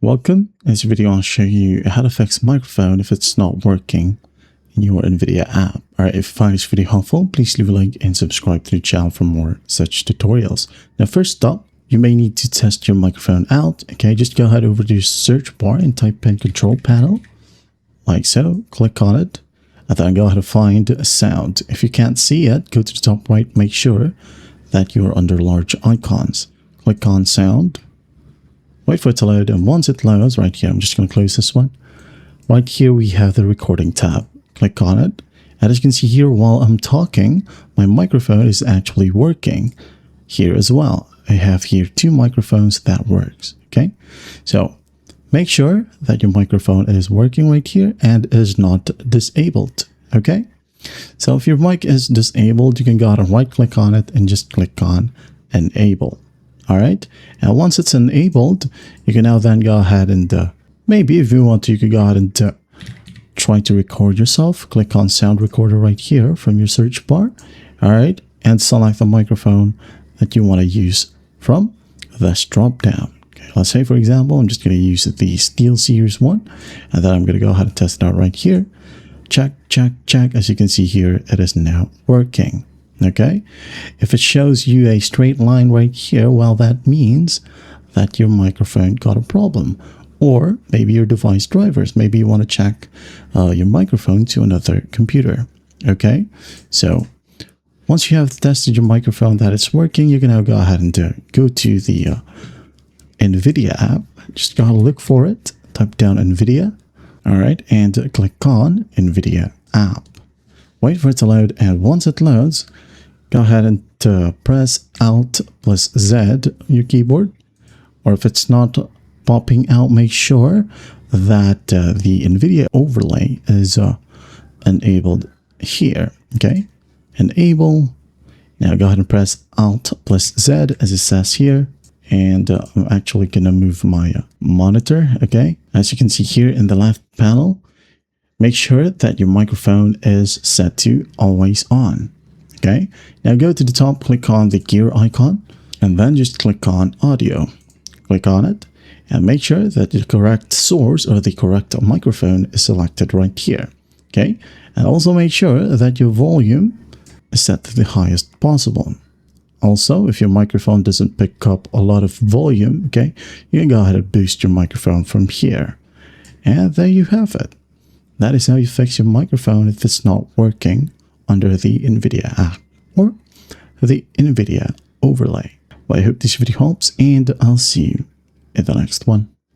Welcome. In this video, I'll show you how to fix microphone if it's not working in your NVIDIA app. Alright, if you find this video helpful, please leave a like and subscribe to the channel for more such tutorials. Now, first up, you may need to test your microphone out. Okay, just go ahead over to your search bar and type in control panel, like so. Click on it, and then go ahead and find a sound. If you can't see it, go to the top right, make sure that you're under large icons. Click on sound. Wait for it to load, and once it loads, right here, I'm just going to close this one. Right here, we have the recording tab. Click on it. And as you can see here, while I'm talking, my microphone is actually working here as well. I have here two microphones that works. Okay, so make sure that your microphone is working right here and is not disabled. Okay, so if your mic is disabled, you can go ahead and right click on it and just click on enable. All right, and once it's enabled, you can now then go ahead and maybe if you want to, you could go ahead and try to record yourself. Click on sound recorder right here from your search bar. All right, and select the microphone that you want to use from this drop down. Okay, let's say, for example, I'm just going to use the Steel Series one, and then I'm going to go ahead and test it out right here. Check, check, check. As you can see here, it is now working. Okay, if it shows you a straight line right here, well, that means that your microphone got a problem. Or maybe your device drivers. Maybe you want to check your microphone to another computer. Okay, so once you have tested your microphone that it's working, you can now go ahead and go to the NVIDIA app. Just go ahead and look for it. Type down NVIDIA. All right, and click on NVIDIA app. Wait for it to load, and once it loads, go ahead and press Alt plus Z on your keyboard. Or if it's not popping out, make sure that the NVIDIA overlay is enabled here. Okay, enable. Now go ahead and press Alt plus Z as it says here. And I'm actually going to move my monitor. Okay, as you can see here in the left panel, make sure that your microphone is set to always on. Okay, now go to the top, click on the gear icon, and then just click on audio. Click on it, and make sure that the correct source or the correct microphone is selected right here. Okay, and also make sure that your volume is set to the highest possible. Also, if your microphone doesn't pick up a lot of volume, okay, you can go ahead and boost your microphone from here. And there you have it. That is how you fix your microphone if it's not working under the NVIDIA app or the NVIDIA overlay. Well, I hope this video helps, and I'll see you in the next one.